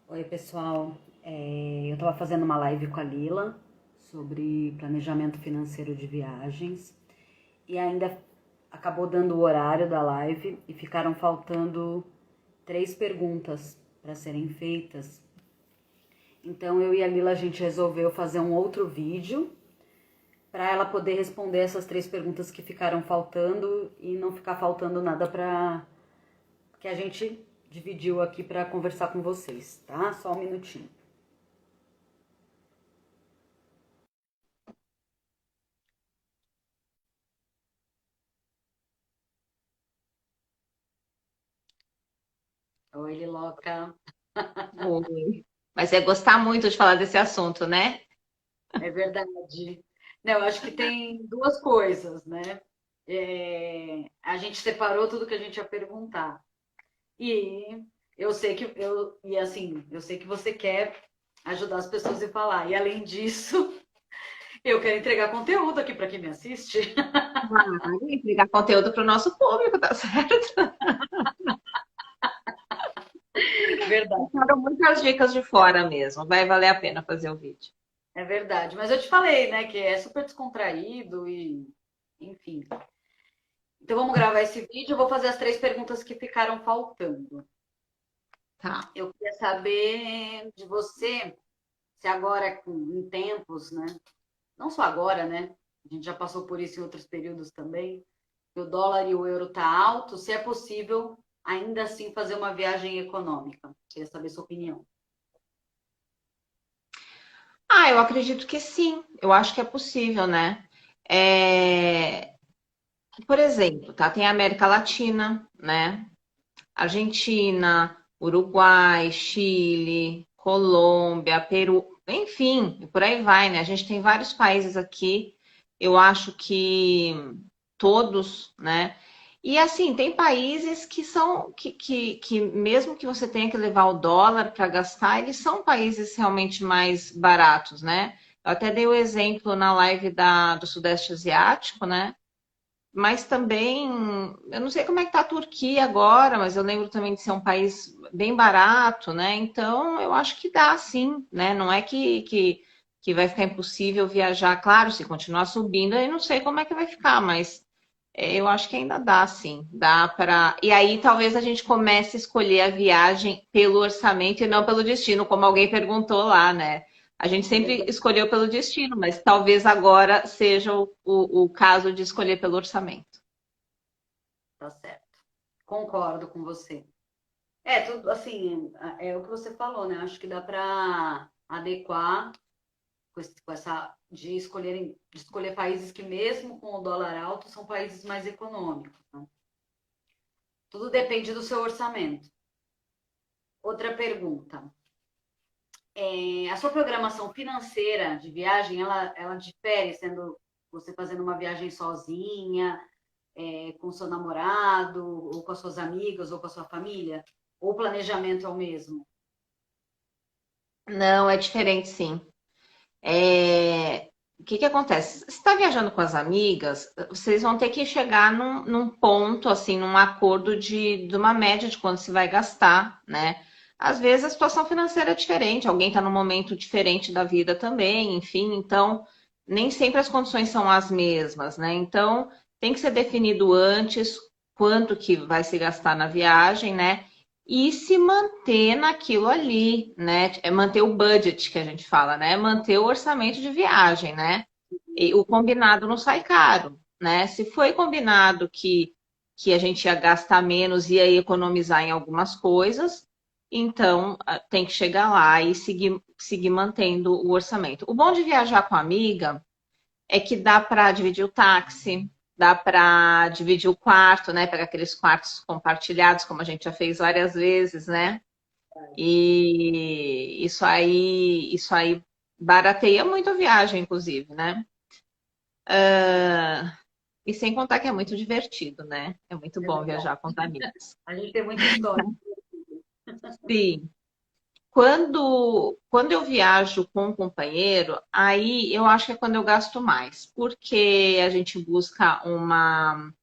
Oi, pessoal. Eu estava fazendo uma live com a Lila sobre planejamento financeiro de viagens e ainda acabou dando o horário da live e ficaram faltando 3 perguntas para serem feitas. Então eu e a Lila a gente resolveu fazer um outro vídeo para ela poder responder essas 3 perguntas que ficaram faltando e não ficar faltando nada para que a gente dividiu aqui para conversar com vocês, tá? Só um minutinho. Oi, Liloca. Oi. Mas é gostar muito de falar desse assunto, né? É verdade. Não, eu acho que tem duas coisas, né? A gente separou tudo que a gente ia perguntar. E eu sei que eu sei que você quer ajudar as pessoas a falar. E além disso, eu quero entregar conteúdo aqui para quem me assiste. Claro, entregar conteúdo para o nosso público, tá certo? Verdade. Ficaram muitas dicas de fora mesmo. Vai valer a pena fazer o vídeo. É verdade. Mas eu te falei, né, que é super descontraído e, enfim. Então vamos gravar esse vídeo. Eu vou fazer as 3 perguntas que ficaram faltando. Tá. Eu queria saber de você se agora, em tempos, né? Não só agora, né? A gente já passou por isso em outros períodos também. Que o dólar e o euro tá alto, se é possível ainda assim fazer uma viagem econômica. Queria saber sua opinião. Ah, eu acredito que sim. Eu acho que é possível, né? É, Por exemplo, tá? Tem a América Latina, né? Argentina, Uruguai, Chile, Colômbia, Peru, enfim, e por aí vai, né? A gente tem vários países aqui, eu acho que todos, né? E assim, tem países que são que mesmo que você tenha que levar o dólar para gastar, eles são países realmente mais baratos, né? Eu até dei o exemplo na live do Sudeste Asiático, né? Mas também, eu não sei como é que tá a Turquia agora, mas eu lembro também de ser um país bem barato, né? Então, eu acho que dá sim, né? Não é que vai ficar impossível viajar. Claro, se continuar subindo, aí não sei como é que vai ficar, mas eu acho que ainda dá sim. Dá para. E aí talvez a gente comece a escolher a viagem pelo orçamento e não pelo destino, como alguém perguntou lá, né? A gente sempre escolheu pelo destino, mas talvez agora seja o caso de escolher pelo orçamento. Tá certo. Concordo com você. Tudo assim, é o que você falou, né? Acho que dá para adequar com essa de escolher países que mesmo com o dólar alto são países mais econômicos, né? Tudo depende do seu orçamento. Outra pergunta. A sua programação financeira de viagem, ela difere sendo você fazendo uma viagem sozinha, com seu namorado, ou com as suas amigas, ou com a sua família? Ou o planejamento é o mesmo? Não, é diferente sim. O que que acontece? Se está viajando com as amigas, vocês vão ter que chegar num ponto, assim, num acordo de uma média de quanto se vai gastar, né? Às vezes a situação financeira é diferente, alguém está num momento diferente da vida também, enfim, então nem sempre as condições são as mesmas, né? Então tem que ser definido antes quanto que vai se gastar na viagem, né? E se manter naquilo ali, né? É manter o budget que a gente fala, né? Manter o orçamento de viagem, né? E o combinado não sai caro, né? Se foi combinado que a gente ia gastar menos e ia economizar em algumas coisas, então tem que chegar lá e seguir mantendo o orçamento. O bom de viajar com a amiga é que dá para dividir o táxi, dá para dividir o quarto, né? Pegar aqueles quartos compartilhados, como a gente já fez várias vezes, né? E isso aí barateia muito a viagem, inclusive, né? E sem contar que é muito divertido, né? É muito É bom verdade. viajar com os amigos. A gente tem muita história. Sim. Quando eu viajo com um companheiro, aí eu acho que é quando eu gasto mais, porque a gente busca uma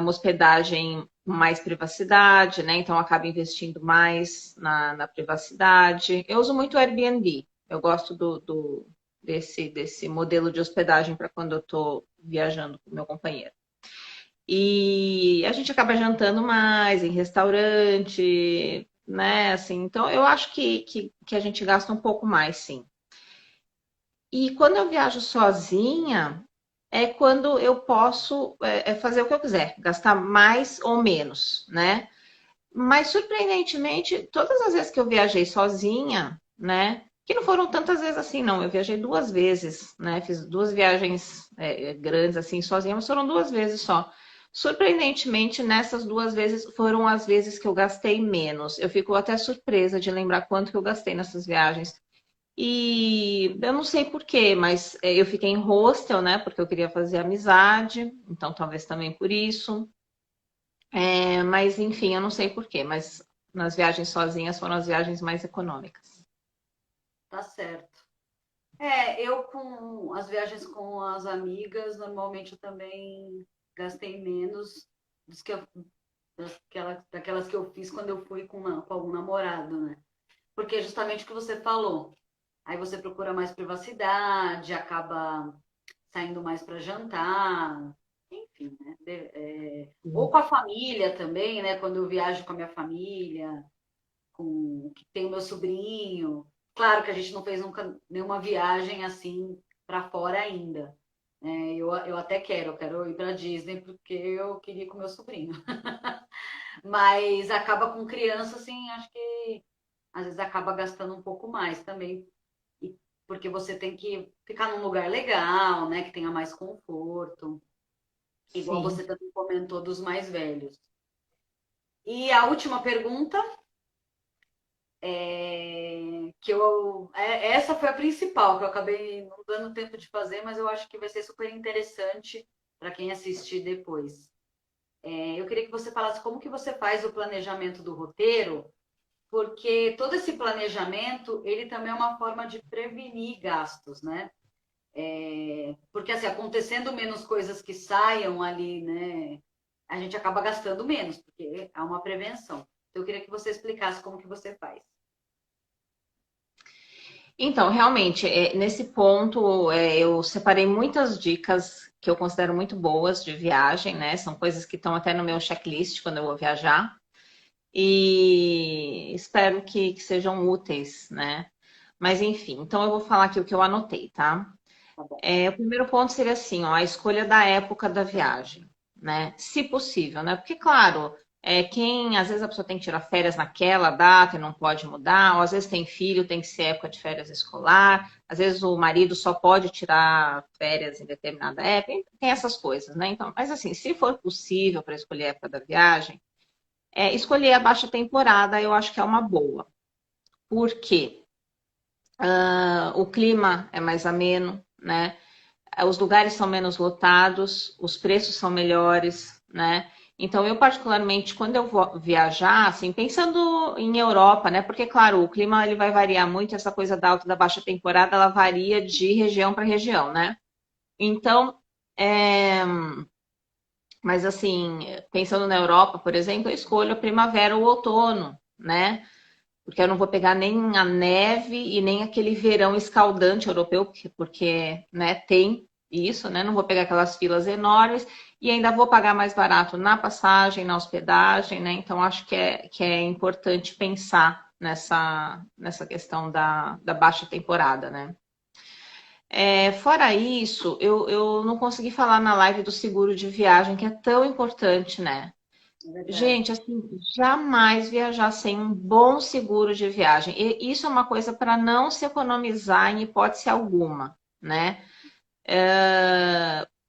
hospedagem mais privacidade, né? Então, eu acabo investindo mais na privacidade. Eu uso muito o Airbnb. Eu gosto desse modelo de hospedagem para quando eu estou viajando com o meu companheiro. E a gente acaba jantando mais em restaurante, né? Assim, então, eu acho que a gente gasta um pouco mais, sim. E quando eu viajo sozinha, é quando eu posso fazer o que eu quiser, gastar mais ou menos, né? Mas surpreendentemente, todas as vezes que eu viajei sozinha, né? Que não foram tantas vezes assim, não. Eu viajei duas vezes, né? Fiz duas viagens grandes assim sozinha, mas foram duas vezes só. Surpreendentemente, nessas duas vezes foram as vezes que eu gastei menos. Eu fico até surpresa de lembrar quanto que eu gastei nessas viagens. E eu não sei por quê, mas eu fiquei em hostel, né? Porque eu queria fazer amizade, então talvez também por isso. Mas enfim, eu não sei por quê, mas nas viagens sozinhas foram as viagens mais econômicas. Tá certo. Eu com as viagens com as amigas, normalmente eu também gastei menos dos que daquelas que eu fiz quando eu fui com algum namorado, né? Porque é justamente o que você falou. Aí você procura mais privacidade, acaba saindo mais para jantar, enfim, né? Ou com a família também, né? Quando eu viajo com a minha família, que tem o meu sobrinho. Claro que a gente não fez nunca nenhuma viagem assim para fora ainda. Eu até eu quero ir para Disney porque eu queria ir com meu sobrinho. Mas acaba com criança, assim, acho que às vezes acaba gastando um pouco mais também. Porque você tem que ficar num lugar legal, né? Que tenha mais conforto. Igual Sim. você também comentou dos mais velhos. E a última pergunta, essa foi a principal, que eu acabei não dando tempo de fazer, mas eu acho que vai ser super interessante para quem assistir depois. Eu queria que você falasse como que você faz o planejamento do roteiro, porque todo esse planejamento, ele também é uma forma de prevenir gastos, né? Porque assim, acontecendo menos coisas que saiam ali, né? A gente acaba gastando menos, porque há uma prevenção. Então, eu queria que você explicasse como que você faz. Então, realmente, nesse ponto, eu separei muitas dicas que eu considero muito boas de viagem, né? São coisas que estão até no meu checklist quando eu vou viajar. E espero que sejam úteis, né? Mas enfim, então eu vou falar aqui o que eu anotei, tá? Tá bom. O primeiro ponto seria assim, ó, a escolha da época da viagem, né? Se possível, né? Porque, claro, às vezes a pessoa tem que tirar férias naquela data e não pode mudar, ou às vezes tem filho, tem que ser época de férias escolar, às vezes o marido só pode tirar férias em determinada época, tem essas coisas, né? Então, mas assim, se for possível para escolher a época da viagem, escolher a baixa temporada eu acho que é uma boa. Por quê? O clima é mais ameno, né? Os lugares são menos lotados, os preços são melhores, né? Então, eu particularmente, quando eu vou viajar, assim, pensando em Europa, né? Porque, claro, o clima ele vai variar muito, essa coisa da alta e da baixa temporada, ela varia de região para região, né? Então, mas assim, pensando na Europa, por exemplo, eu escolho a primavera ou outono, né? Porque eu não vou pegar nem a neve e nem aquele verão escaldante europeu, porque né, tem isso, né? Não vou pegar aquelas filas enormes e ainda vou pagar mais barato na passagem, na hospedagem, né? Então acho que é importante pensar nessa questão da baixa temporada, né? Fora isso, eu não consegui falar na live do seguro de viagem, que é tão importante, né? É verdade. Gente, assim, jamais viajar sem um bom seguro de viagem. E isso é uma coisa para não se economizar em hipótese alguma, né?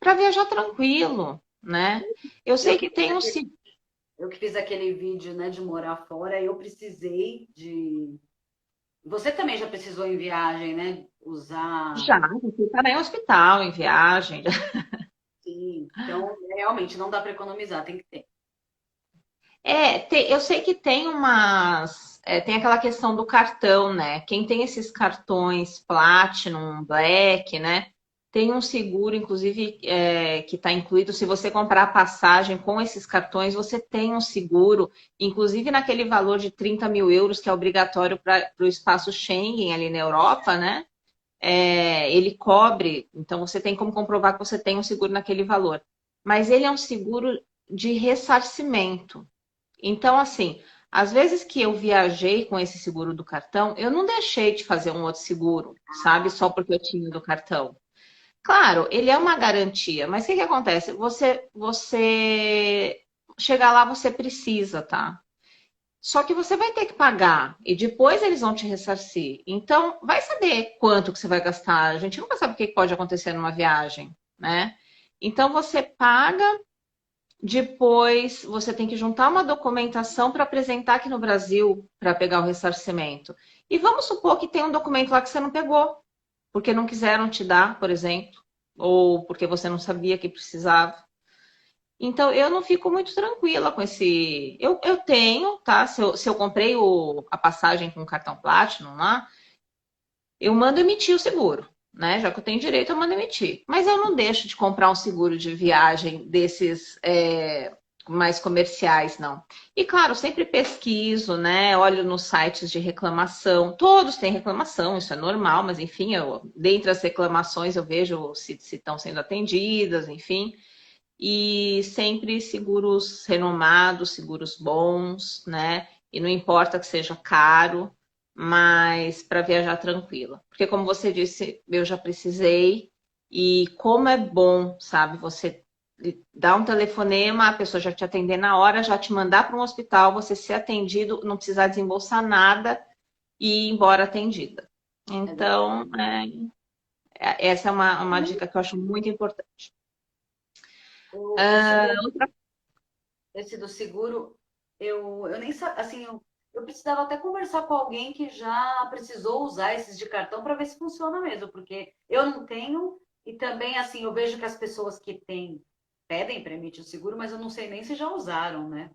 Para viajar tranquilo, né? Eu Eu sei que que fiz tem um aquele, seguro. eu que fiz aquele vídeo, né, de morar fora, eu precisei de. Você também já precisou em viagem, né? Usar. Já, você está em hospital, em viagem. Sim. Então, realmente, não dá para economizar, tem que ter. Eu sei que tem umas. Tem aquela questão do cartão, né? Quem tem esses cartões Platinum, Black, né? Tem um seguro, inclusive, que está incluído. Se você comprar a passagem com esses cartões, você tem um seguro, inclusive naquele valor de 30 mil euros, que é obrigatório para o espaço Schengen ali na Europa, né? Ele cobre, então você tem como comprovar que você tem um seguro naquele valor. Mas ele é um seguro de ressarcimento. Então, assim, às vezes que eu viajei com esse seguro do cartão, eu não deixei de fazer um outro seguro, sabe? Só porque eu tinha do cartão. Claro, ele é uma garantia, mas o que que acontece? Você chegar lá, você precisa, tá? Só que você vai ter que pagar e depois eles vão te ressarcir. Então, vai saber quanto que você vai gastar. A gente nunca sabe o que pode acontecer numa viagem, né? Então, você paga, depois você tem que juntar uma documentação para apresentar aqui no Brasil para pegar o ressarcimento. E vamos supor que tem um documento lá que você não pegou, porque não quiseram te dar, por exemplo, ou porque você não sabia que precisava. Então, eu não fico muito tranquila com esse. Eu tenho, tá? Se eu comprei a passagem com o cartão Platinum lá, eu mando emitir o seguro, né? Já que eu tenho direito, eu mando emitir. Mas eu não deixo de comprar um seguro de viagem desses mais comerciais, não. E claro, sempre pesquiso, né? Olho nos sites de reclamação. Todos têm reclamação, isso é normal, mas enfim, dentre as reclamações eu vejo se estão sendo atendidas, enfim. E sempre seguros renomados, seguros bons, né? E não importa que seja caro, mas para viajar tranquila. Porque como você disse, eu já precisei e como é bom, sabe? Você dá um telefonema, a pessoa já te atender na hora, já te mandar para um hospital, você ser atendido, não precisar desembolsar nada e ir embora atendida. É verdade. Então, essa é uma dica que eu acho muito importante. Esse Ah, esse do seguro, eu nem sabia, assim, eu precisava até conversar com alguém que já precisou usar esses de cartão para ver se funciona mesmo, porque eu não tenho, e também, assim, eu vejo que as pessoas que têm pedem para emitir o seguro, mas eu não sei nem se já usaram, né?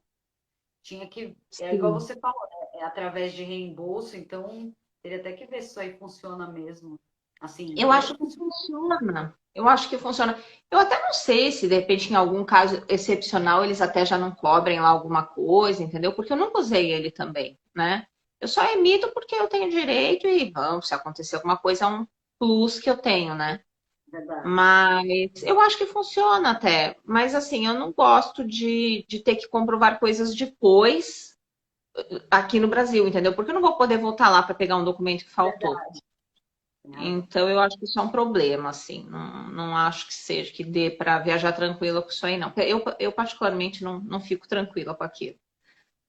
Tinha que, é igual sim. você falou, né? É através de reembolso, então teria até que ver se isso aí funciona mesmo. Assim, Eu deve acho que funcionar. funciona. Eu acho que funciona. Eu até não sei se, de repente, em algum caso excepcional, eles até já não cobrem lá alguma coisa, entendeu? Porque eu nunca usei ele também, né? Eu só emito porque eu tenho direito e, vamos, se acontecer alguma coisa, é um plus que eu tenho, né? Verdade. Mas eu acho que funciona até. Mas, assim, eu não gosto de ter que comprovar coisas depois aqui no Brasil, entendeu? Porque eu não vou poder voltar lá para pegar um documento que faltou. Verdade. Tem razão. Então, eu acho que isso é um problema, assim. Não, não acho que seja, que dê para viajar tranquila com isso aí, não. Eu particularmente, não fico tranquila com aquilo.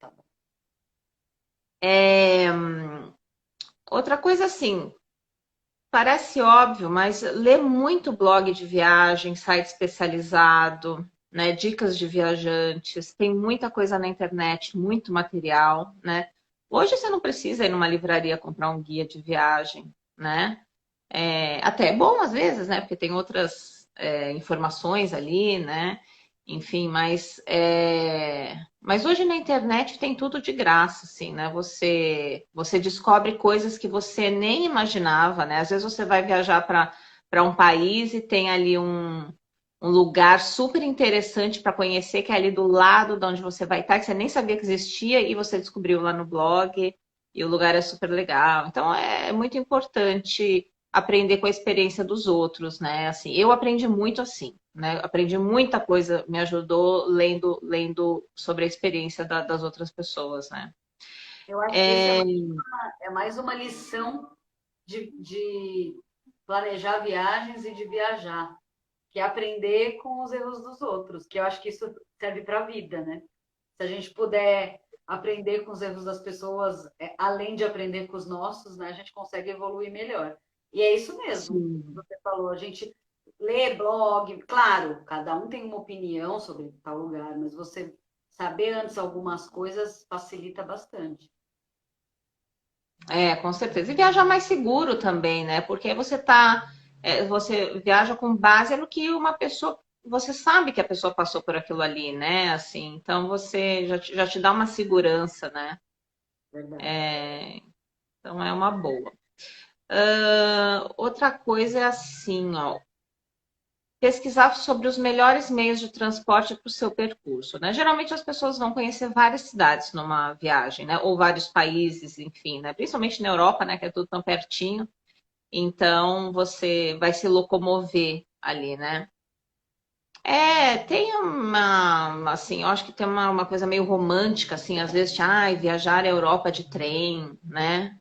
Tá bom. É, outra coisa, assim, parece óbvio, mas ler muito blog de viagem, site especializado, né? Dicas de viajantes. Tem muita coisa na internet, muito material, né? Hoje você não precisa ir numa livraria comprar um guia de viagem, né? Até é bom às vezes, né? Porque tem outras informações ali, né? Enfim, mas hoje na internet tem tudo de graça, assim, né? Você descobre coisas que você nem imaginava, né? Às vezes você vai viajar para um país e tem ali um lugar super interessante para conhecer, que é ali do lado de onde você vai estar, que você nem sabia que existia e você descobriu lá no blog, e o lugar é super legal. Então é muito importante aprender com a experiência dos outros, né? Assim, eu aprendi muito assim, né? Aprendi muita coisa, me ajudou lendo sobre a experiência das outras pessoas, né? Eu acho que isso É, é mais uma lição de planejar viagens e de viajar, que é aprender com os erros dos outros, que eu acho que isso serve para a vida, né? Se a gente puder aprender com os erros das pessoas, além de aprender com os nossos, né, a gente consegue evoluir melhor. E é isso mesmo que sim. você falou, a gente lê blog, claro, cada um tem uma opinião sobre tal lugar, mas você saber antes algumas coisas facilita bastante. Com certeza. E viajar mais seguro também, né? Porque aí você viaja com base no que uma pessoa, você sabe que a pessoa passou por aquilo ali, né? Assim, então você já te dá uma segurança, né? Verdade. Então é uma boa. Outra coisa é assim, ó. pesquisar sobre os melhores meios de transporte para o seu percurso, né? Geralmente as pessoas vão conhecer várias cidades numa viagem, né? Ou vários países, enfim, né? Principalmente na Europa, né? Que é tudo tão pertinho. Então você vai se locomover ali, né? Tem assim, eu acho que tem uma coisa meio romântica, assim, às vezes, viajar à Europa de trem, né?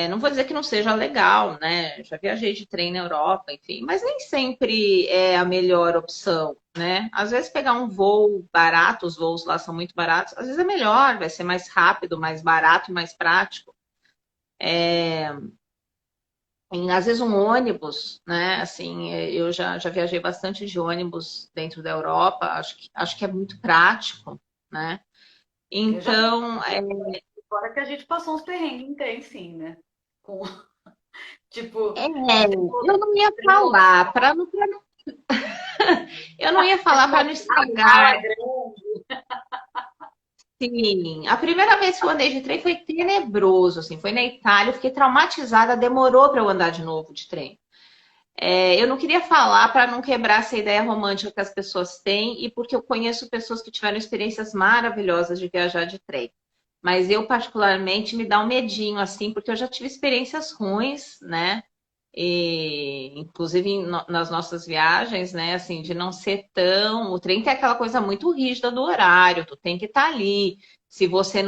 Não vou dizer que não seja legal, né? Já viajei de trem na Europa, enfim, mas nem sempre é a melhor opção, né? Às vezes pegar um voo barato, os voos lá são muito baratos, às vezes é melhor, vai ser mais rápido, mais barato, mais prático. Às vezes um ônibus, né? Assim, eu já viajei bastante de ônibus dentro da Europa, acho que é muito prático, né? Eu já vi. Então, Fora que a gente passou uns perrengues em trem, sim, né? Com, tipo, é, de eu não ia trem falar eu não ia falar para não lotado, mala estragar. grande. Sim, a primeira vez que eu andei de trem foi tenebroso, assim, foi na Itália, eu fiquei traumatizada, demorou para eu andar de novo de trem. Eu não queria falar para não quebrar essa ideia romântica que as pessoas têm e porque eu conheço pessoas que tiveram experiências maravilhosas de viajar de trem. Mas eu, particularmente, me dá um medinho, assim, porque eu já tive experiências ruins, né? Inclusive nas nossas viagens, né? Assim, de não ser tão. O trem tem aquela coisa muito rígida do horário, tu tem que estar ali. Se você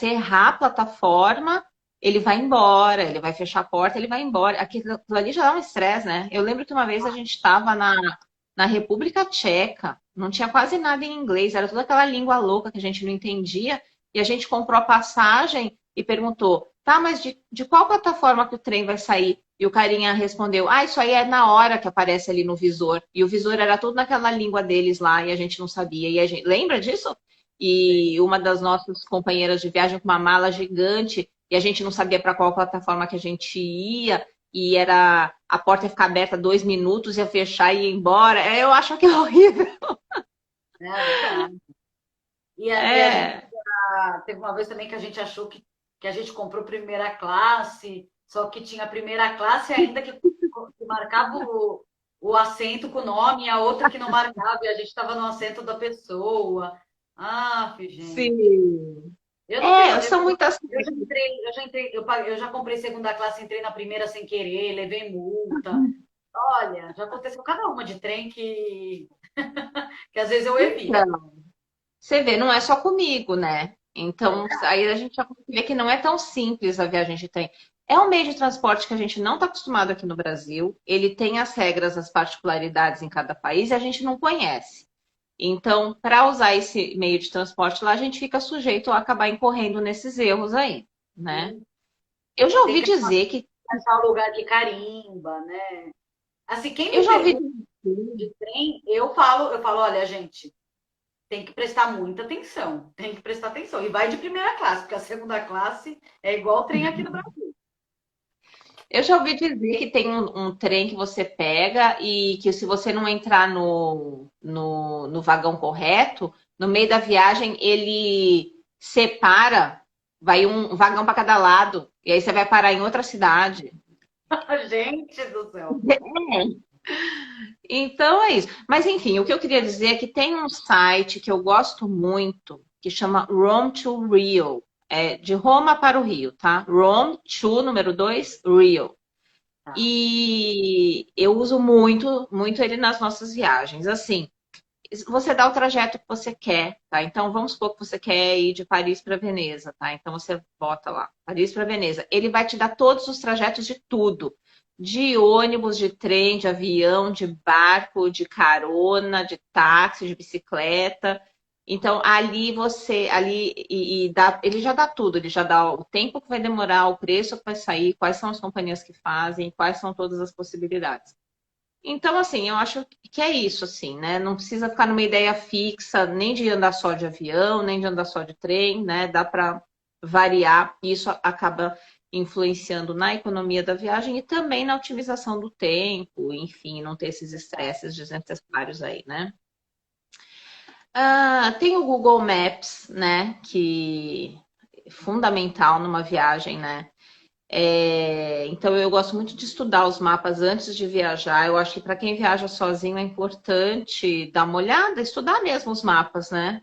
errar a plataforma, ele vai embora, ele vai fechar a porta, ele vai embora. Aquilo ali já dá um estresse, né? Eu lembro que uma vez a gente estava na República Tcheca, não tinha quase nada em inglês, era toda aquela língua louca que a gente não entendia, e a gente comprou a passagem e perguntou, tá, mas de qual plataforma que o trem vai sair? E o carinha respondeu, isso aí é na hora que aparece ali no visor. E o visor era tudo naquela língua deles lá, e a gente não sabia. E a gente, lembra disso? E uma das nossas companheiras de viagem com uma mala gigante, e a gente não sabia para qual plataforma que a gente ia, e era a porta ia ficar aberta 2 minutos, ia fechar e ia embora. Eu acho que é horrível. É verdade. E a gente É, teve uma vez também que a gente achou que a gente comprou primeira classe, só que tinha a primeira classe ainda que marcava o assento com o nome, e a outra que não marcava, e a gente estava no assento da pessoa. Ah, gente. sim. Eu não tenho. São muitas. Eu já comprei segunda classe, entrei na primeira sem querer, levei multa. Olha, já aconteceu cada uma de trem que às vezes eu evito. Então, você vê, não é só comigo, né? Então, aí a gente já vê que não é tão simples a viagem de trem. É um meio de transporte que a gente não está acostumado aqui no Brasil. Ele tem as regras, as particularidades em cada país e a gente não conhece. Então, para usar esse meio de transporte lá, a gente fica sujeito a acabar incorrendo nesses erros aí, né? Sim. Eu já Tem ouvi que dizer que achar o lugar que carimba, né? Assim, quem eu me já ouvi pergunta de trem, eu falo, olha, gente, tem que prestar muita atenção, tem que prestar atenção. E vai de primeira classe, porque a segunda classe é igual o trem aqui no Brasil. Eu já ouvi dizer que tem um trem que você pega e que se você não entrar no vagão correto, no meio da viagem ele separa, vai um vagão para cada lado, e aí você vai parar em outra cidade. Gente do céu. Então é isso. Mas enfim, o que eu queria dizer é que tem um site que eu gosto muito, que chama Rome to Rio. É de Roma para o Rio, tá? Rome to, número 2, Rio. Tá. E eu uso muito, muito ele nas nossas viagens. Assim, você dá o trajeto que você quer, tá? Então, vamos supor que você quer ir de Paris para Veneza, tá? Então, você bota lá, Paris para Veneza. Ele vai te dar todos os trajetos de tudo. De ônibus, de trem, de avião, de barco, de carona, de táxi, de bicicleta. Então, ele já dá tudo, ele já dá o tempo que vai demorar, o preço que vai sair, quais são as companhias que fazem, quais são todas as possibilidades. Então, assim, eu acho que é isso, assim, né? Não precisa ficar numa ideia fixa, nem de andar só de avião, nem de andar só de trem, né? Dá para variar, e isso acaba influenciando na economia da viagem e também na otimização do tempo, enfim, não ter esses estresses desnecessários aí, né? Tem o Google Maps, né? Que é fundamental numa viagem, né? Então, eu gosto muito de estudar os mapas antes de viajar. Eu acho que para quem viaja sozinho é importante dar uma olhada, estudar mesmo os mapas, né?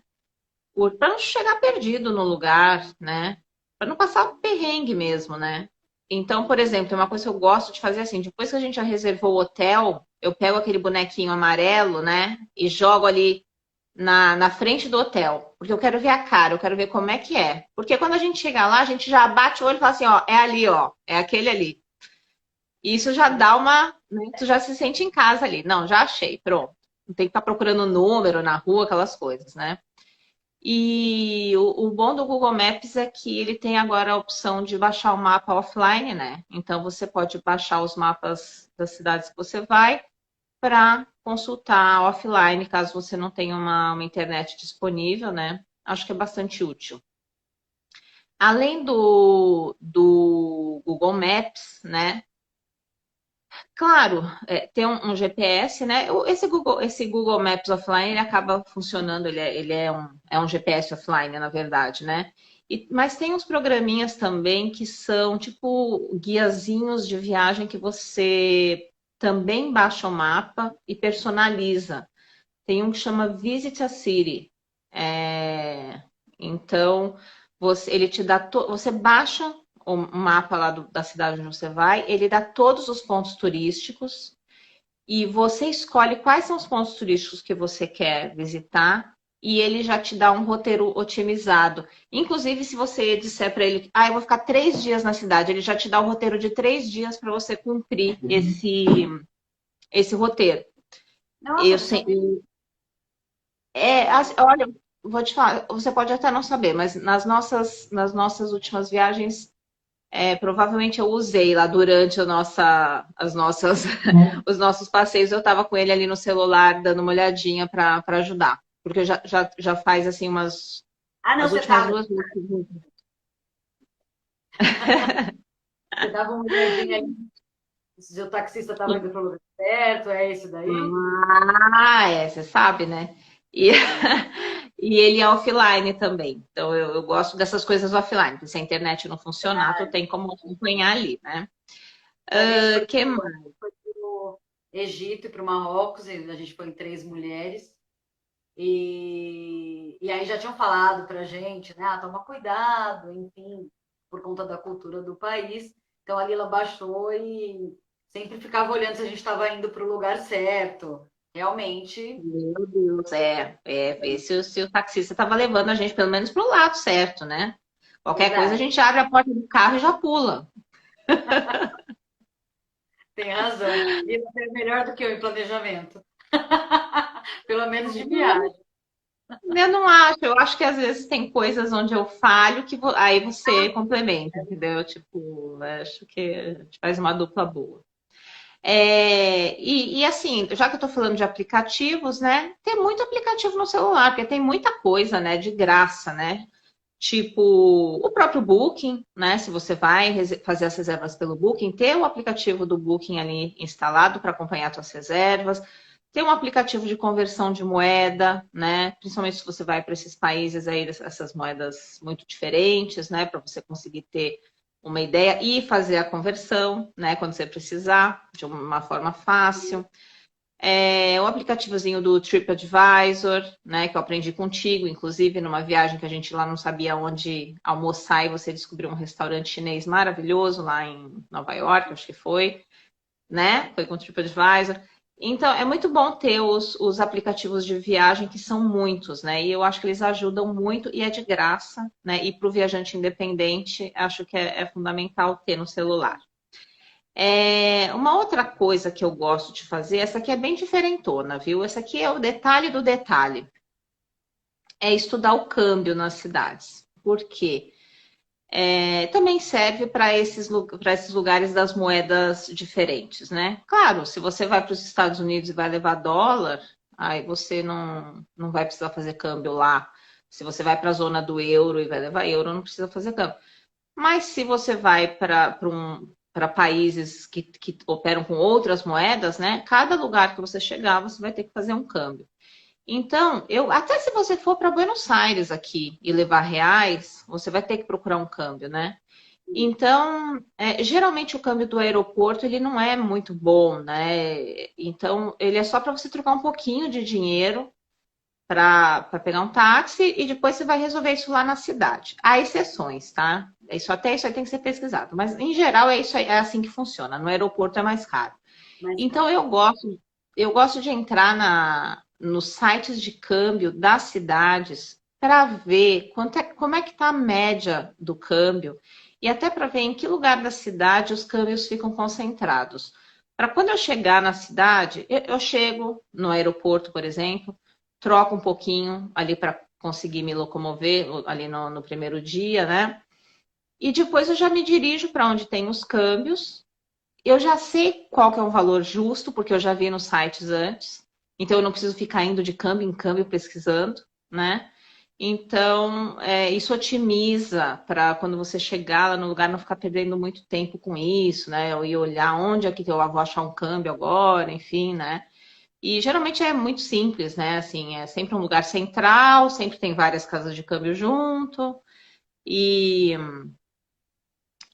Para não chegar perdido no lugar, né? Para não passar perrengue mesmo, né? Então, por exemplo, tem uma coisa que eu gosto de fazer assim, depois que a gente já reservou o hotel, eu pego aquele bonequinho amarelo, né? E jogo ali na frente do hotel. Porque eu quero ver a cara, eu quero ver como é que é. Porque quando a gente chega lá, a gente já bate o olho e fala assim, ó, é ali, ó, é aquele ali. E isso já dá uma, né, tu já se sente em casa ali. Não, já achei, pronto. Não tem que estar procurando número na rua, aquelas coisas, né? E o bom do Google Maps é que ele tem agora a opção de baixar o mapa offline, né? Então você pode baixar os mapas das cidades que você vai para consultar offline, caso você não tenha uma internet disponível, né? Acho que é bastante útil. Além do Google Maps, né? Claro, tem um GPS, né? Esse Google Maps offline, ele acaba funcionando, ele é um GPS offline, na verdade, né? Mas tem uns programinhas também que são tipo guiazinhos de viagem que você também baixa o mapa e personaliza. Tem um que chama Visit a City. Então, ele te dá. Você baixa o mapa lá da cidade onde você vai, ele dá todos os pontos turísticos e você escolhe quais são os pontos turísticos que você quer visitar e ele já te dá um roteiro otimizado. Inclusive, se você disser para ele, eu vou ficar 3 dias na cidade, ele já te dá o roteiro de 3 dias para você cumprir esse roteiro. Nossa, Eu não sei, sabia. olha, vou te falar, você pode até não saber, mas nas nossas últimas viagens, provavelmente eu usei lá durante os nossos passeios, eu estava com ele ali no celular, dando uma olhadinha para ajudar. Porque já faz assim Ah, não, as você últimas tava. 2 vezes. Você dava uma olhadinha aí se o taxista estava indo para o lugar certo, é esse daí? Você sabe, né? E, e ele é offline também. Então eu gosto dessas coisas offline, porque se a internet não funcionar, tu tem como acompanhar ali, né? A gente foi Que para mais? o Egito e para o Marrocos, e a gente foi em 3 mulheres. E aí já tinham falado pra gente, né? Toma cuidado, enfim, por conta da cultura do país. Então a Lila baixou e sempre ficava olhando se a gente estava indo para o lugar certo. Realmente, Meu Deus, ver se o taxista estava levando a gente pelo menos para o lado certo, né? Qualquer coisa a verdade, gente abre a porta do carro e já pula. tem razão. Lila é melhor do que eu em planejamento. Pelo menos de viagem. Eu não acho, eu acho que às vezes tem coisas onde eu falho que aí você complementa, entendeu? Tipo, acho que a gente faz uma dupla boa. E assim, já que eu estou falando de aplicativos, né? Tem muito aplicativo no celular, porque tem muita coisa, né? De graça, né? Tipo, o próprio Booking, né? Se você vai fazer as reservas pelo Booking, ter o aplicativo do Booking ali instalado para acompanhar suas reservas. Tem um aplicativo de conversão de moeda, né? Principalmente se você vai para esses países aí, essas moedas muito diferentes, né? Para você conseguir ter uma ideia e fazer a conversão, né? Quando você precisar, de uma forma fácil. O aplicativozinho do TripAdvisor, né, que eu aprendi contigo, inclusive numa viagem que a gente lá não sabia onde almoçar e você descobriu um restaurante chinês maravilhoso lá em Nova York, acho que foi, né? Foi com o TripAdvisor. Então, é muito bom ter os aplicativos de viagem, que são muitos, né? E eu acho que eles ajudam muito e é de graça, né? E para o viajante independente, acho que é fundamental ter no celular. Uma outra coisa que eu gosto de fazer, essa aqui é bem diferentona, viu? Essa aqui é o detalhe do detalhe. É estudar o câmbio nas cidades. Por quê? Também serve para esses lugares das moedas diferentes, né? Claro, se você vai para os Estados Unidos e vai levar dólar, aí você não vai precisar fazer câmbio lá. Se você vai para a zona do euro e vai levar euro, não precisa fazer câmbio. Mas se você vai para países que operam com outras moedas, né? Cada lugar que você chegar, você vai ter que fazer um câmbio. Então, até se você for para Buenos Aires aqui e levar reais, você vai ter que procurar um câmbio, né? Então, geralmente o câmbio do aeroporto ele não é muito bom, né? Então, ele é só para você trocar um pouquinho de dinheiro para pegar um táxi e depois você vai resolver isso lá na cidade. Há exceções, tá? Isso aí tem que ser pesquisado, mas em geral é isso aí, é assim que funciona. No aeroporto é mais caro. Mais Então caro. eu gosto de entrar nos sites de câmbio das cidades para ver como é que está a média do câmbio e até para ver em que lugar da cidade os câmbios ficam concentrados. Para quando eu chegar na cidade, eu chego no aeroporto, por exemplo, troco um pouquinho ali para conseguir me locomover ali no primeiro dia, né? E depois eu já me dirijo para onde tem os câmbios. Eu já sei qual que é o valor justo, porque eu já vi nos sites antes. Então eu não preciso ficar indo de câmbio em câmbio pesquisando, né? Então, isso otimiza para quando você chegar lá no lugar não ficar perdendo muito tempo com isso, né? Ou ir olhar onde é que eu vou achar um câmbio agora, enfim, né? E geralmente é muito simples, né? Assim, é sempre um lugar central, sempre tem várias casas de câmbio junto. E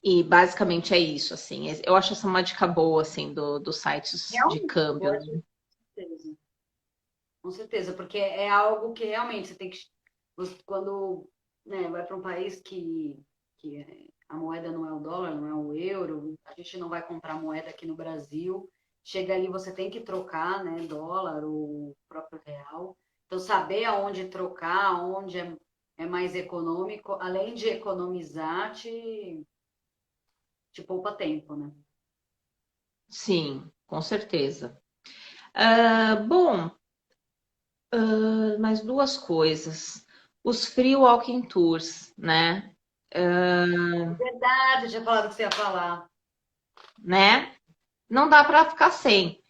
e basicamente é isso, assim. Eu acho essa uma dica boa, assim, dos sites de Realmente, câmbio, pode, né? com certeza. Com certeza, porque é algo que realmente você tem que. Quando, né, vai para um país que a moeda não é o dólar, não é o euro, a gente não vai comprar moeda aqui no Brasil. Chega ali, você tem que trocar, né, dólar, o próprio real. Então, saber aonde trocar, onde é mais econômico, além de economizar, te poupa tempo, né? Sim, com certeza. Bom, mais duas coisas. Os free walking tours, né? Verdade, eu tinha falado que você ia falar. Né? Não dá para ficar sem.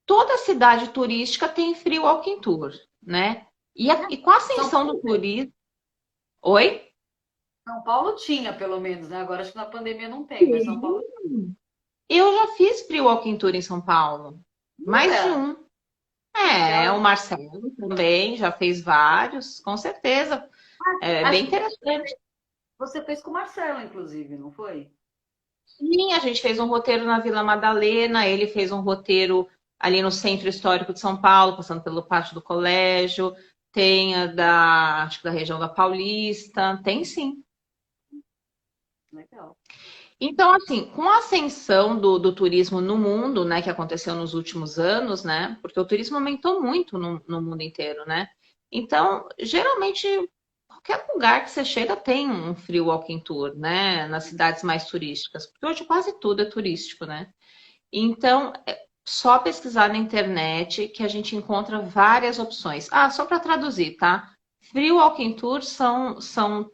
Toda cidade turística tem free walking tour, né? E com a São ascensão do Paulo, turismo. Oi? São Paulo tinha, pelo menos, né? Agora acho que na pandemia não tem, mas São Paulo. Sim. Eu já fiz free walking tour em São Paulo. Mais de Jura? um. O Legal. Marcelo também já fez vários, com certeza. É bem Acho que interessante. você fez com o Marcelo, inclusive, não foi? Sim, a gente fez um roteiro na Vila Madalena, ele fez um roteiro ali no Centro Histórico de São Paulo, passando pelo pátio do colégio. Tem acho que da região da Paulista. Tem sim. Legal. Então, assim, com a ascensão do turismo no mundo, né, que aconteceu nos últimos anos, né, porque o turismo aumentou muito no mundo inteiro, né? Então, geralmente, qualquer lugar que você chega tem um free walking tour, né, nas cidades mais turísticas, porque hoje quase tudo é turístico, né? Então, só pesquisar na internet que a gente encontra várias opções. Ah, só para traduzir, tá? Free walking tours são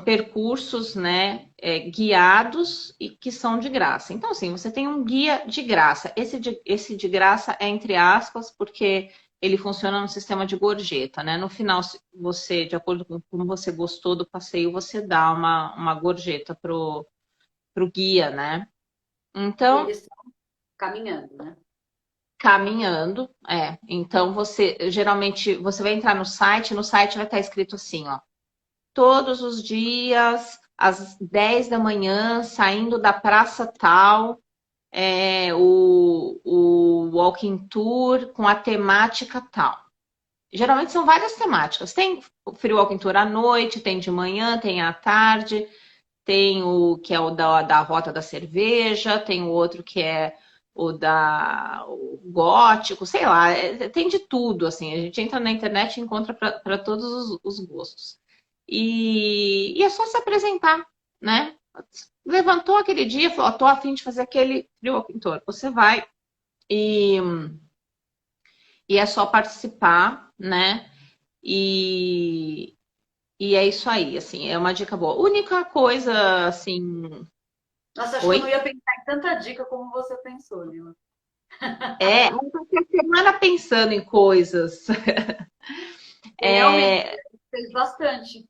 percursos, né, guiados e que são de graça. Então, assim, você tem um guia de graça. Esse de graça é entre aspas, porque ele funciona no sistema de gorjeta, né? No final, se você, de acordo com como você gostou do passeio, você dá uma gorjeta pro guia, né? E Então, eles estão caminhando, né? caminhando, Então, geralmente, você vai entrar no site vai estar escrito assim, ó. Todos os dias, às 10 da manhã, saindo da praça tal, o walking tour com a temática tal. Geralmente são várias temáticas. Tem o free walking tour à noite, tem de manhã, tem à tarde, tem o que é o da Rota da Cerveja, tem o outro que é o gótico, sei lá, tem de tudo, assim. A gente entra na internet e encontra para todos os gostos. E é só se apresentar, né? Levantou aquele dia, falou, tô a fim de fazer aquele free walking tour. Você vai e, e é só participar, né? E, e é isso aí, assim, é uma dica boa. Única coisa, assim. Nossa, acho que eu não Oi? ia pensar em tanta dica como você pensou, Lila. Eu passei a semana pensando em coisas. E realmente, É, fez bastante.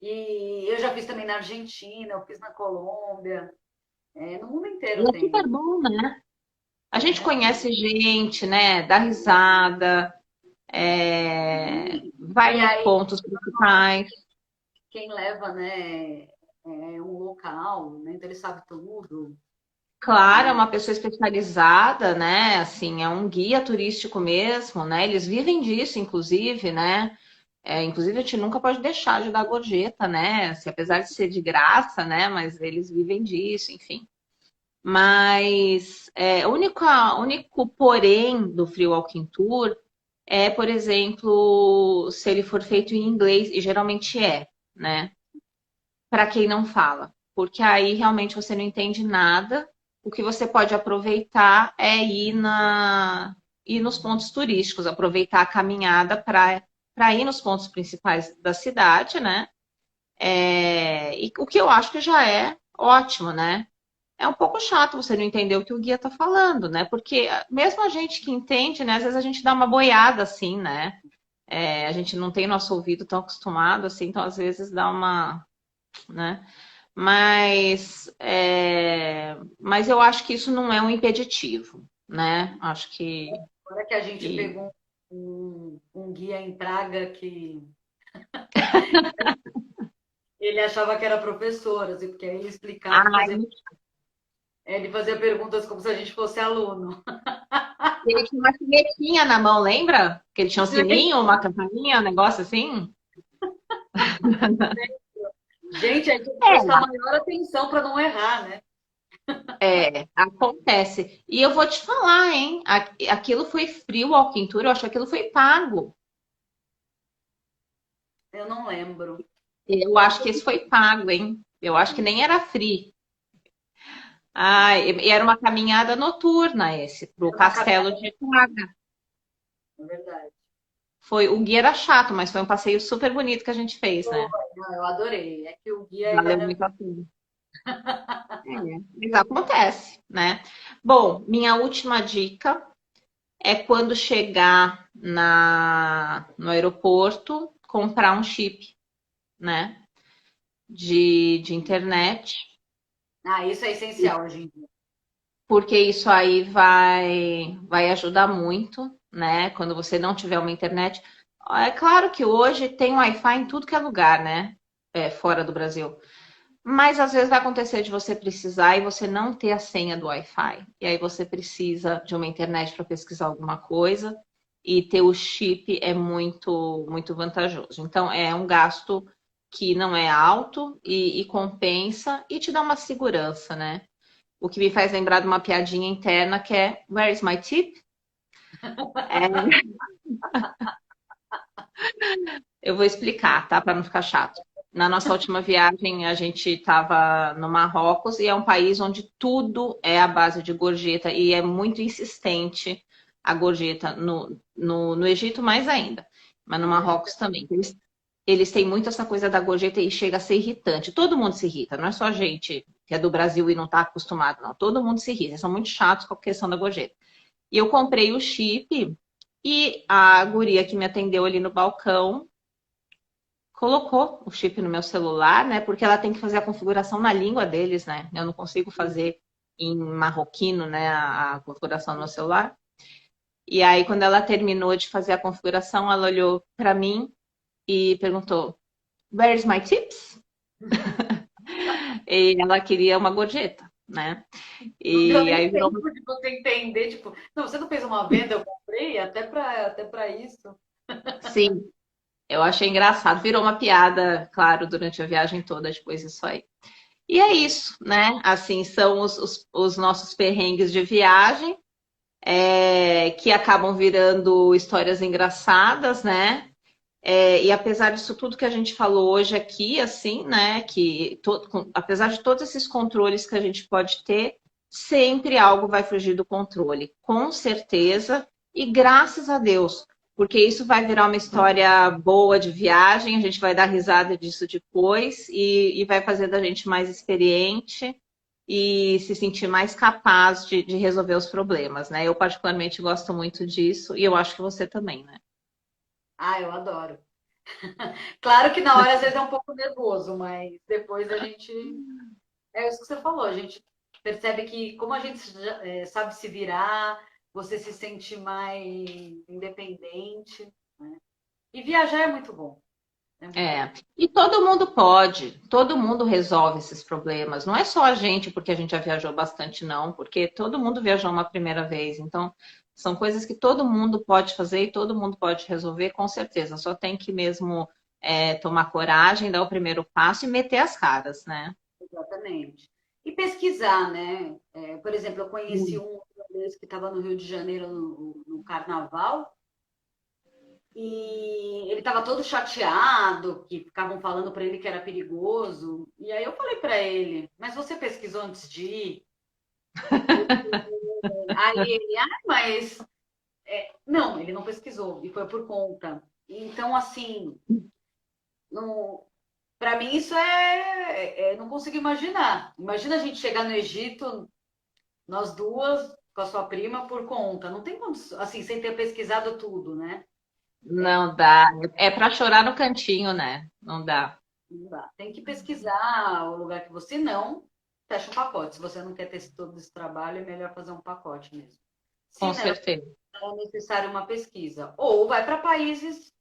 E eu já fiz também na Argentina, eu fiz na Colômbia. No mundo e inteiro é super tem. bom, né? A gente É, conhece gente, né? Dá risada, vai e nos aí, pontos principais. quem leva, né? é um local, né? Então ele sabe tudo. Claro, é E, uma pessoa especializada, né? Assim, é um guia turístico mesmo, né? Eles vivem disso, inclusive, né? Inclusive, a gente nunca pode deixar de dar gorjeta, né? Se, apesar de ser de graça, né? Mas eles vivem disso, enfim. Mas o único porém do Free Walking Tour é, por exemplo, se ele for feito em inglês, e geralmente né? Para quem não fala, porque aí realmente você não entende nada. O que você pode aproveitar é ir nos pontos turísticos, aproveitar a caminhada para ir nos pontos principais da cidade, né? E o que eu acho que já é ótimo, né? É um pouco chato você não entender o que o guia está falando, né? Porque mesmo a gente que entende, né? Às vezes a gente dá uma boiada assim, né? A gente não tem nosso ouvido tão acostumado assim, então às vezes dá uma, né? Mas eu acho que isso não é um impeditivo, né? Acho agora que a gente que... pegou um guia em Praga que ele achava que era professor, assim, porque aí ele explicava, Ai, ele fazia perguntas como se a gente fosse aluno. ele tinha uma sinetinha na mão, lembra? Que ele tinha um sininho, uma campainha, um negócio assim. Gente, aí tem que É, prestar maior atenção para não errar, né? acontece. E eu vou te falar, hein? Aquilo foi free walking tour, eu acho que aquilo foi pago. Eu não lembro. Eu acho que esse foi pago, hein? Eu acho que nem era free. Ah, e era uma caminhada noturna esse, pro Era uma Castelo caminhada, de Praga. na verdade. O guia era chato, mas foi um passeio super bonito que a gente fez, Pô, né? não, eu adorei. É que o guia, ele Valeu era... muito a pena. Mas acontece, né? Bom, minha última dica é quando chegar no aeroporto, comprar um chip, né? De internet, Ah, isso é essencial hoje em dia. porque isso aí vai ajudar muito, né? Quando você não tiver uma internet. É claro que hoje tem Wi-Fi em tudo que é lugar, né? Fora do Brasil. Mas às vezes vai acontecer de você precisar e você não ter a senha do Wi-Fi. E aí você precisa de uma internet para pesquisar alguma coisa e ter o chip é muito, muito vantajoso. Então é um gasto que não é alto e compensa e te dá uma segurança, né? O que me faz lembrar de uma piadinha interna que é Where is my tip? É, eu vou explicar, tá? Para não ficar chato. Na nossa última viagem, a gente estava no Marrocos e é um país onde tudo é à base de gorjeta e é muito insistente a gorjeta no Egito mais ainda, mas no No Egito. Marrocos também. Eles têm muito essa coisa da gorjeta e chega a ser irritante. Todo mundo se irrita, não é só a gente que é do Brasil e não está acostumado, não. Todo mundo se irrita, eles são muito chatos com a questão da gorjeta. E eu comprei o chip e a guria que me atendeu ali no balcão colocou o chip no meu celular, né? Porque ela tem que fazer a configuração na língua deles, né? Eu não consigo fazer em marroquino, né? A configuração no meu celular. E aí, quando ela terminou de fazer a configuração, ela olhou para mim e perguntou: Where's my tips? E ela queria uma gorjeta, né? Não deu E nem aí virou. tempo de você entender, tipo, não, você não fez uma venda, eu comprei até para isso. Sim, eu achei engraçado. Virou uma piada, claro, durante a viagem toda, depois isso aí. E é isso, né? Assim, são os nossos perrengues de viagem. Que acabam virando histórias engraçadas, né? E apesar disso tudo que a gente falou hoje aqui, assim, né? Apesar de todos esses controles que a gente pode ter, sempre algo vai fugir do controle, com certeza, e graças a Deus, porque isso vai virar uma história boa de viagem, a gente vai dar risada disso depois e vai fazer da gente mais experiente e se sentir mais capaz de resolver os problemas, né? Eu particularmente gosto muito disso e eu acho que você também, né? Ah, eu adoro. Claro que na hora às vezes é um pouco nervoso, mas depois a gente. É isso que você falou, a gente percebe que como a gente sabe se virar, você se sente mais independente, né? E viajar é muito bom. É muito É, legal. e todo mundo pode, todo mundo resolve esses problemas. Não é só a gente, porque a gente já viajou bastante, não, porque todo mundo viajou uma primeira vez. Então, são coisas que todo mundo pode fazer e todo mundo pode resolver, com certeza. Só tem que mesmo tomar coragem, dar o primeiro passo e meter as caras, né? Exatamente. E pesquisar, né? Por exemplo, eu conheci um holandês que estava no Rio de Janeiro no Carnaval e ele estava todo chateado, que ficavam falando para ele que era perigoso. E aí eu falei para ele, mas você pesquisou antes de ir? Aí ele, mas não, ele não pesquisou e foi por conta. Então, assim, não, para mim isso não consigo imaginar. Imagina a gente chegar no Egito, nós duas, com a sua prima, por conta. Não tem como, assim, sem ter pesquisado tudo, né? Não dá. É para chorar no cantinho, né? Não dá. Não dá. Tem que pesquisar o lugar que você não fecha um pacote. Se você não quer ter todo esse trabalho, é melhor fazer um pacote mesmo. Se Com não, certeza. é necessário uma pesquisa. Ou vai para países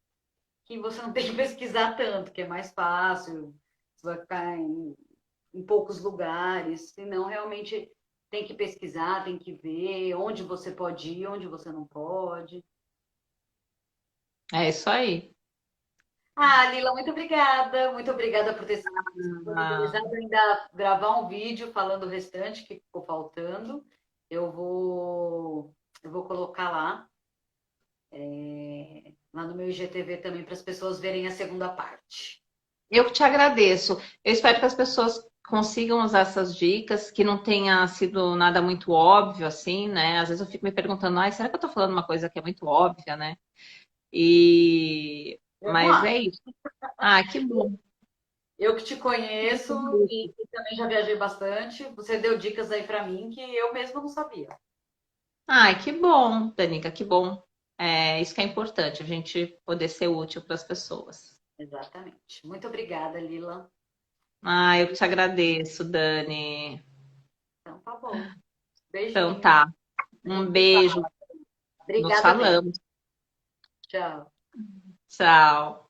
que você não tem que pesquisar tanto, que é mais fácil, você vai ficar em poucos lugares, senão realmente tem que pesquisar, tem que ver onde você pode ir, onde você não pode. É isso aí. Ah, Lila, muito obrigada por ter se Ah, disponibilizado ainda gravar um vídeo falando o restante que ficou faltando. Eu vou colocar lá no meu IGTV também para as pessoas verem a segunda parte. eu que te agradeço. Eu espero que as pessoas consigam usar essas dicas, que não tenha sido nada muito óbvio, assim, né? Às vezes eu fico me perguntando, ai, será que eu tô falando uma coisa que é muito óbvia, né? Eu não Mas é acho. isso. Ah, que bom. Eu que te conheço e também já viajei bastante. Você deu dicas aí para mim que eu mesma não sabia. Ai, que bom, Danica, que bom. É isso que é importante, a gente poder ser útil para as pessoas. Exatamente. Muito obrigada, Lila. Ah, eu que te agradeço, Dani. Então tá bom. Então Beijinho. tá. A Um gente se fala. beijo. Nos Obrigada mesmo. falamos. Tchau. Tchau.